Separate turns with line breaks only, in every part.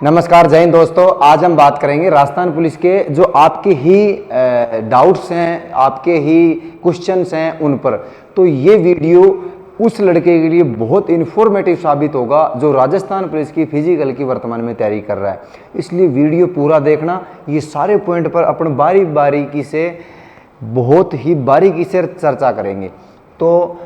नमस्कार, जय हिंद दोस्तों। आज हम बात करेंगे राजस्थान पुलिस के जो आपके ही डाउट्स हैं, आपके ही क्वेश्चंस हैं उन पर। तो ये वीडियो उस लड़के के लिए बहुत इन्फॉर्मेटिव साबित होगा जो राजस्थान पुलिस की फिजिकल की वर्तमान में तैयारी कर रहा है। इसलिए वीडियो पूरा देखना, ये सारे पॉइंट पर अपन बारीकी से बहुत ही बारीकी से चर्चा करेंगे। तो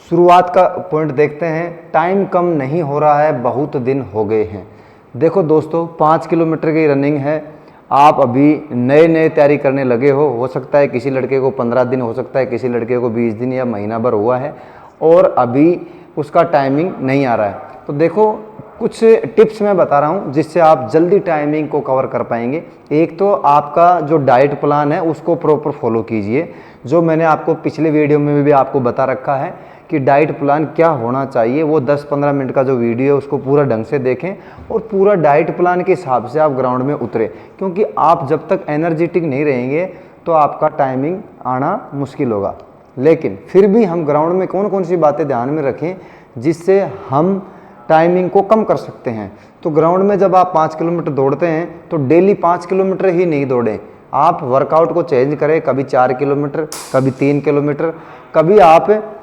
शुरुआत का पॉइंट देखते हैं। टाइम कम नहीं हो रहा है, बहुत दिन हो गए हैं। देखो दोस्तों, 5 किलोमीटर की रनिंग है। आप अभी नए तैयारी करने लगे हो सकता है किसी लड़के को 15 दिन, हो सकता है किसी लड़के को 20 दिन या महीना भर हुआ है और अभी उसका टाइमिंग नहीं आ रहा है। तो देखो, कुछ टिप्स मैं बता रहा हूँ जिससे आप जल्दी टाइमिंग को कवर कर पाएंगे। एक तो आपका जो डाइट प्लान है उसको प्रॉपर फॉलो कीजिए। जो मैंने आपको पिछले वीडियो में भी आपको बता रखा है कि डाइट प्लान क्या होना चाहिए, वो 10-15 मिनट का जो वीडियो है उसको पूरा ढंग से देखें और पूरा डाइट प्लान के हिसाब से आप ग्राउंड में उतरे। क्योंकि आप जब तक एनर्जेटिक नहीं रहेंगे तो आपका टाइमिंग आना मुश्किल होगा। लेकिन फिर भी हम ग्राउंड में कौन कौन सी बातें ध्यान में रखें जिससे हम टाइमिंग को कम कर सकते हैं। तो ग्राउंड में जब आप 5 किलोमीटर दौड़ते हैं तो डेली 5 किलोमीटर ही नहीं दौड़ें, आप वर्कआउट को चेंज करें। कभी 4 किलोमीटर, कभी 3 किलोमीटर, कभी आप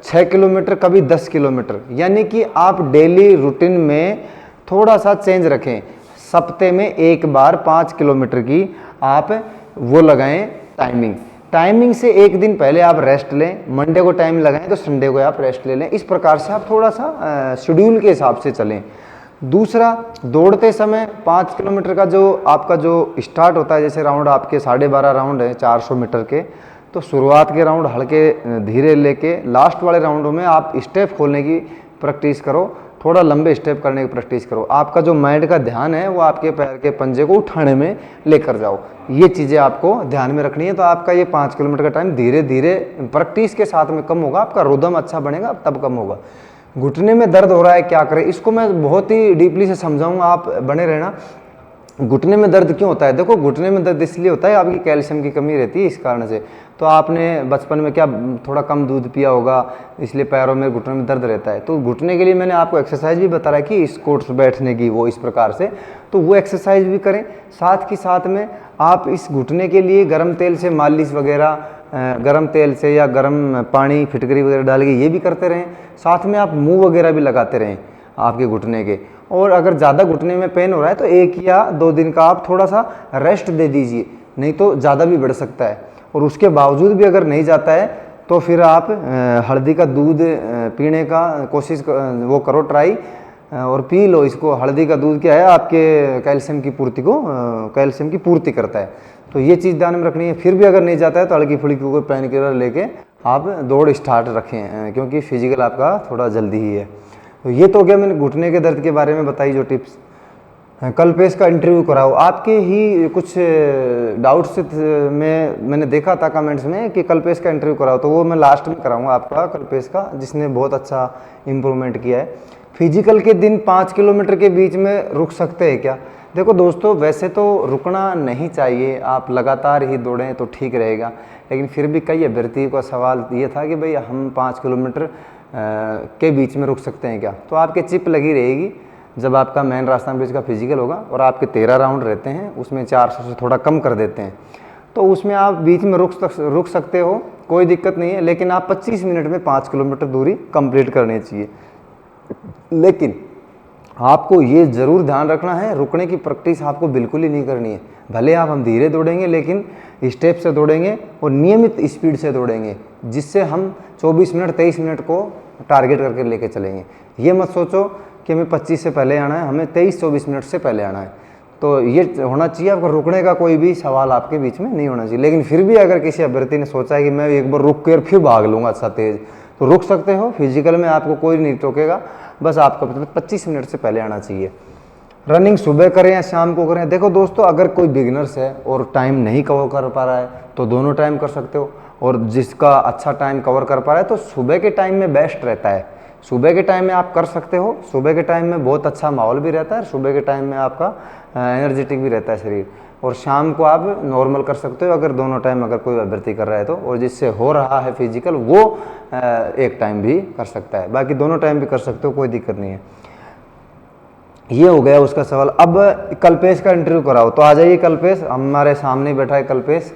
6 किलोमीटर, कभी 10 किलोमीटर। यानी कि आप डेली रूटीन में थोड़ा सा चेंज रखें। सप्ते में एक बार 5 किलोमीटर की आप वो लगाएं टाइमिंग से एक दिन पहले आप रेस्ट लें। मंडे को टाइम लगाएं तो संडे को आप रेस्ट ले लें। इस प्रकार से आप थोड़ा सा शेड्यूल के हिसाब से चलें। दूसरा, दौड़ते समय 5 किलोमीटर का जो आपका जो स्टार्ट होता है, जैसे राउंड आपके 12.5 राउंड है 400 मीटर के, तो शुरुआत के राउंड हल्के धीरे लेके लास्ट वाले राउंडों में आप स्टेप खोलने की प्रैक्टिस करो, थोड़ा लंबे स्टेप करने की प्रैक्टिस करो। आपका जो माइंड का ध्यान है वो आपके पैर के पंजे को उठाने में लेकर जाओ। ये चीज़ें आपको ध्यान में रखनी है। तो आपका ये 5 किलोमीटर का टाइम धीरे धीरे प्रैक्टिस के साथ में कम होगा, आपका रिदम अच्छा बनेगा तब कम होगा। घुटने में दर्द हो रहा है, क्या करें, इसको मैं बहुत ही डीपली से समझाऊंगा, आप बने रहना। घुटने में दर्द क्यों होता है? देखो, घुटने में दर्द इसलिए होता है, आपकी कैल्शियम की कमी रहती है, इस कारण से। तो आपने बचपन में क्या थोड़ा कम दूध पिया होगा, इसलिए पैरों में घुटने में दर्द रहता है। तो घुटने के लिए मैंने आपको एक्सरसाइज भी बता रहा है कि स्क्वाट्स बैठने की, वो इस प्रकार से, तो वो एक्सरसाइज भी करें। साथ ही साथ में आप इस घुटने के लिए गर्म तेल से मालिश वगैरह, गर्म तेल से या गर्म पानी फिटकरी वगैरह डाल के ये भी करते रहें। साथ में आप मुँह वगैरह भी लगाते रहें आपके घुटने के। और अगर ज़्यादा घुटने में पेन हो रहा है तो 1 या 2 दिन का आप थोड़ा सा रेस्ट दे दीजिए, नहीं तो ज़्यादा भी बढ़ सकता है। और उसके बावजूद भी अगर नहीं जाता है तो फिर आप हल्दी का दूध पीने का कोशिश वो करो, ट्राई, और पी लो इसको। हल्दी का दूध क्या है, आपके कैल्शियम की पूर्ति करता है। तो ये चीज़ ध्यान में रखनी है। फिर भी अगर नहीं जाता है तो हल्की फुल्की कोई पेन किलर लेके आप दौड़ स्टार्ट रखें, क्योंकि फिजिकल आपका थोड़ा जल्दी ही है। तो ये तो क्या मैंने घुटने के दर्द के बारे में बताई जो टिप्स। कल्पेश का इंटरव्यू कराओ। आपके ही कुछ डाउट्स मैंने देखा था कमेंट्स में कि कल्पेश का इंटरव्यू कराओ, तो वो मैं लास्ट में कराऊंगा आपका, कल्पेश का, जिसने बहुत अच्छा इम्प्रूवमेंट किया है। फिजिकल के दिन 5 किलोमीटर के बीच में रुक सकते हैं क्या? देखो दोस्तों, वैसे तो रुकना नहीं चाहिए, आप लगातार ही दौड़ें तो ठीक रहेगा। लेकिन फिर भी कई अभ्यर्थियों का सवाल ये था कि भाई हम 5 किलोमीटर के बीच में रुक सकते हैं क्या? तो आपके चिप लगी रहेगी जब आपका मेन राजस्थान पुलिस का फिजिकल होगा और आपके 13 राउंड रहते हैं, उसमें 400 से थोड़ा कम कर देते हैं, तो उसमें आप बीच में रुक सकते हो, कोई दिक्कत नहीं है। लेकिन आप 25 मिनट में 5 किलोमीटर दूरी कंप्लीट करनी चाहिए। लेकिन आपको ये ज़रूर ध्यान रखना है, रुकने की प्रैक्टिस आपको बिल्कुल ही नहीं करनी है। भले हम धीरे दौड़ेंगे लेकिन स्टेप से दौड़ेंगे और नियमित स्पीड से दौड़ेंगे, जिससे हम 24 मिनट 23 मिनट को टारगेट करके लेके चलेंगे। ये मत सोचो कि हमें 25 से पहले आना है, हमें 23-24 मिनट से पहले आना है। तो ये होना चाहिए। आपको रुकने का कोई भी सवाल आपके बीच में नहीं होना चाहिए। लेकिन फिर भी अगर किसी अभ्यर्थी ने सोचा है कि मैं एक बार रुक कर फिर भाग लूँगा अच्छा तेज़, तो रुक सकते हो। फिजिकल में आपको कोई नहीं टोकेगा, बस आपको 25 मिनट से पहले आना चाहिए। रनिंग सुबह करें या शाम को करें? देखो दोस्तों, अगर कोई बिगिनर्स है और टाइम नहीं कवर कर पा रहा है तो दोनों टाइम कर सकते हो, और जिसका अच्छा टाइम कवर कर पा रहा है तो सुबह के टाइम में बेस्ट रहता है। सुबह के टाइम में आप कर सकते हो। सुबह के टाइम में बहुत अच्छा माहौल भी रहता है, सुबह के टाइम में आपका एनर्जेटिक भी रहता है शरीर। और शाम को आप नॉर्मल कर सकते हो अगर दोनों टाइम अगर कोई अभ्यर्थी कर रहा है तो, और जिससे हो रहा है फिजिकल वो एक टाइम भी कर सकता है। बाकी दोनों टाइम भी कर सकते हो, कोई दिक्कत नहीं है। ये हो गया उसका सवाल। अब कल्पेश का इंटरव्यू कराओ, तो आ जाइए कल्पेश, हमारे सामने बैठा है कल्पेश।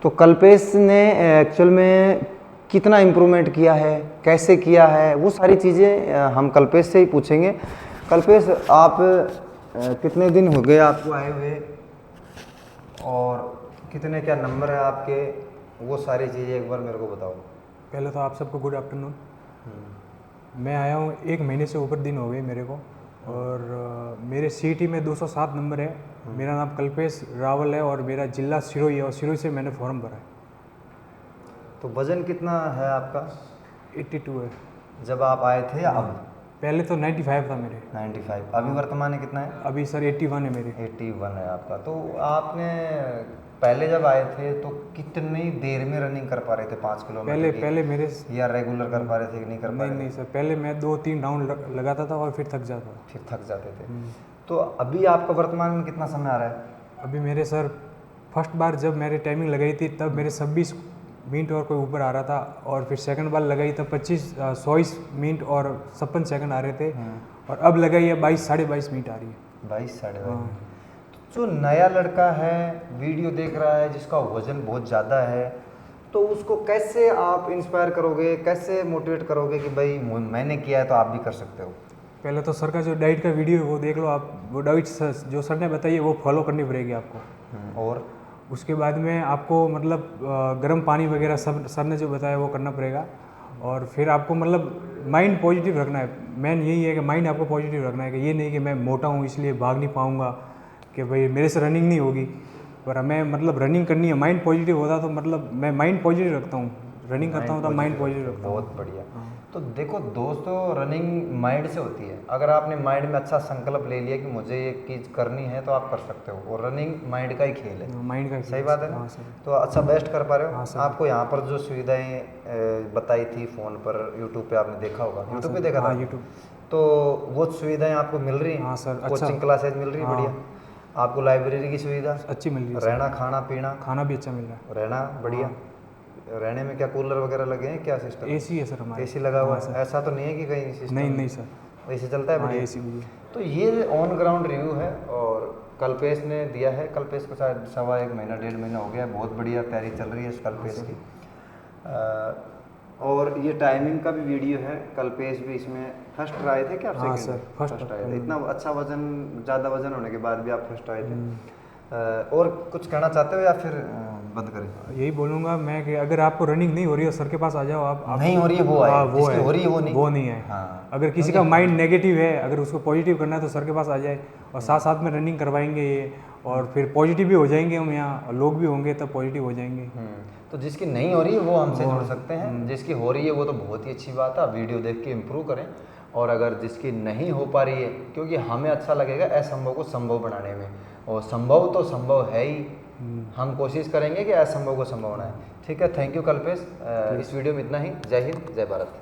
तो कल्पेश ने एक्चुअल में कितना इम्प्रूवमेंट किया है, कैसे किया है, वो सारी चीज़ें हम कल्पेश से ही पूछेंगे। कल्पेश, आप कितने दिन हो गए आपको आए हुए, और कितने क्या नंबर है आपके, वो सारी चीज़ें एक बार मेरे को बताओ।
पहले तो आप सबको गुड आफ्टरनून। मैं आया हूँ 1 महीने से ऊपर दिन हो गए मेरे को, और मेरे सीईटी में 207 नंबर है। मेरा नाम कल्पेश रावल है और मेरा जिला सिरोही है, और सिरोही से मैंने फॉर्म भरा है।
तो वजन कितना है आपका?
82 है।
जब आप आए थे या अब?
पहले तो 95 था मेरे।
95। अभी वर्तमान में कितना है?
अभी सर 81 है मेरे।
81 है आपका। तो आपने पहले जब आए थे तो कितनी देर में रनिंग कर पा रहे थे 5 किलोमीटर की?
पहले मेरे
या रेगुलर कर पा रहे थे कि नहीं कर पा रहे
नहीं सर, पहले मैं 2-3 राउंड लगाता था और फिर थक जाता था।
फिर थक जाते थे। तो अभी आपका वर्तमान में कितना समय आ रहा है?
अभी मेरे सर फर्स्ट बार जब मेरी टाइमिंग लगाई थी तब मेरे 26 मिनट और कोई ऊपर आ रहा था, और फिर सेकंड बार लगाई तब 24 मिनट और 56 सेकंड आ रहे थे, और अब लगाई है 22-22.5 मिनट आ रही है।
22-22.5। जो नया लड़का है, वीडियो देख रहा है, जिसका वजन बहुत ज़्यादा है, तो उसको कैसे आप इंस्पायर करोगे, कैसे मोटिवेट करोगे कि भाई मैंने किया है तो आप भी कर सकते हो?
पहले तो सर का जो डाइट का वीडियो है वो देख लो आप, वो डाइट जो सर ने बताई है वो फॉलो करनी पड़ेगी आपको।
और
उसके बाद में आपको मतलब गर्म पानी वगैरह सब सर ने जो बताया वो करना पड़ेगा, और फिर आपको मतलब माइंड पॉजिटिव रखना है। मेन यही है कि माइंड आपको पॉजिटिव रखना है, कि ये नहीं कि मैं मोटा हूँ इसलिए भाग नहीं पाऊँगा, कि भाई मेरे से रनिंग नहीं होगी, पर हमें मतलब रनिंग करनी है। माइंड पॉजिटिव होता तो मतलब मैं माइंड पॉजिटिव रखता हूँ, रनिंग करता हूँ तो माइंड पॉजिटिव रखता हूँ।
बहुत बढ़िया। तो देखो दोस्तों, रनिंग माइंड से होती है। अगर आपने माइंड में अच्छा संकल्प ले लिया कि मुझे ये चीज़ करनी है तो आप कर सकते हो, और रनिंग माइंड का ही खेल है।
माइंड का
सही बात है ना? तो अच्छा बेस्ट कर पा रहे हो। आपको यहाँ पर जो सुविधाएं बताई थी फ़ोन पर, यूट्यूब पे आपने देखा होगा, यूट्यूब पे देखा था?
यूट्यूब।
तो वो सुविधाएं आपको मिल रही हैं?
हाँ सर,
कोचिंग क्लासेज मिल रही है? बढ़िया। आपको लाइब्रेरी की सुविधा
अच्छी मिल रही है।
रहना, खाना पीना?
खाना भी अच्छा मिल रहा है।
रहना बढ़िया। रहने में क्या कूलर वगैरह लगे हैं, क्या सिस्टम?
एसी है सर हमारे।
एसी लगा हुआ है? ऐसा तो नहीं है कि कहीं सिस्टम?
नहीं सर,
एसी चलता है बढ़िया?
एसी भी है।
तो ये ऑन ग्राउंड रिव्यू है, और कल्पेश ने दिया है। कल्पेश को शायद 1.25 महीना 1.5 महीना हो गया। बहुत बढ़िया तैयारी चल रही है इस कल्पेश की। और ये टाइमिंग का भी वीडियो है। कल्पेश भी इसमें फर्स्ट आए थे क्या आप?
हाँ सर,
फर्स्ट आए थे। इतना अच्छा वजन, ज़्यादा वजन होने के बाद भी आप फर्स्ट आए थे। और कुछ कहना चाहते हो या फिर बंद करें?
यही बोलूँगा मैं कि अगर आपको रनिंग नहीं हो रही है सर के पास आ जाओ। आप
नहीं हो रही है वो आए,
वो
जिसकी
है,
हो रही है
वो नहीं है।
हाँ।
अगर किसी का माइंड नेगेटिव है, अगर उसको पॉजिटिव करना है तो सर के पास आ जाए, और साथ साथ में रनिंग करवाएंगे ये, और फिर पॉजिटिव भी हो जाएंगे हम यहाँ, और लोग भी होंगे तब पॉजिटिव हो जाएंगे।
तो जिसकी नहीं हो रही है वो हमसे जुड़ सकते हैं, जिसकी हो रही है वो तो बहुत ही अच्छी बात है। वीडियो देख के इम्प्रूव करें। और अगर जिसकी नहीं हो पा रही है, क्योंकि हमें अच्छा लगेगा असंभव को संभव बनाने में, और संभव तो संभव है ही, हम कोशिश करेंगे कि असंभव को संभव बनाएं। ठीक है, थैंक यू कल्पेश। इस वीडियो में इतना ही। जय हिंद, जय भारत।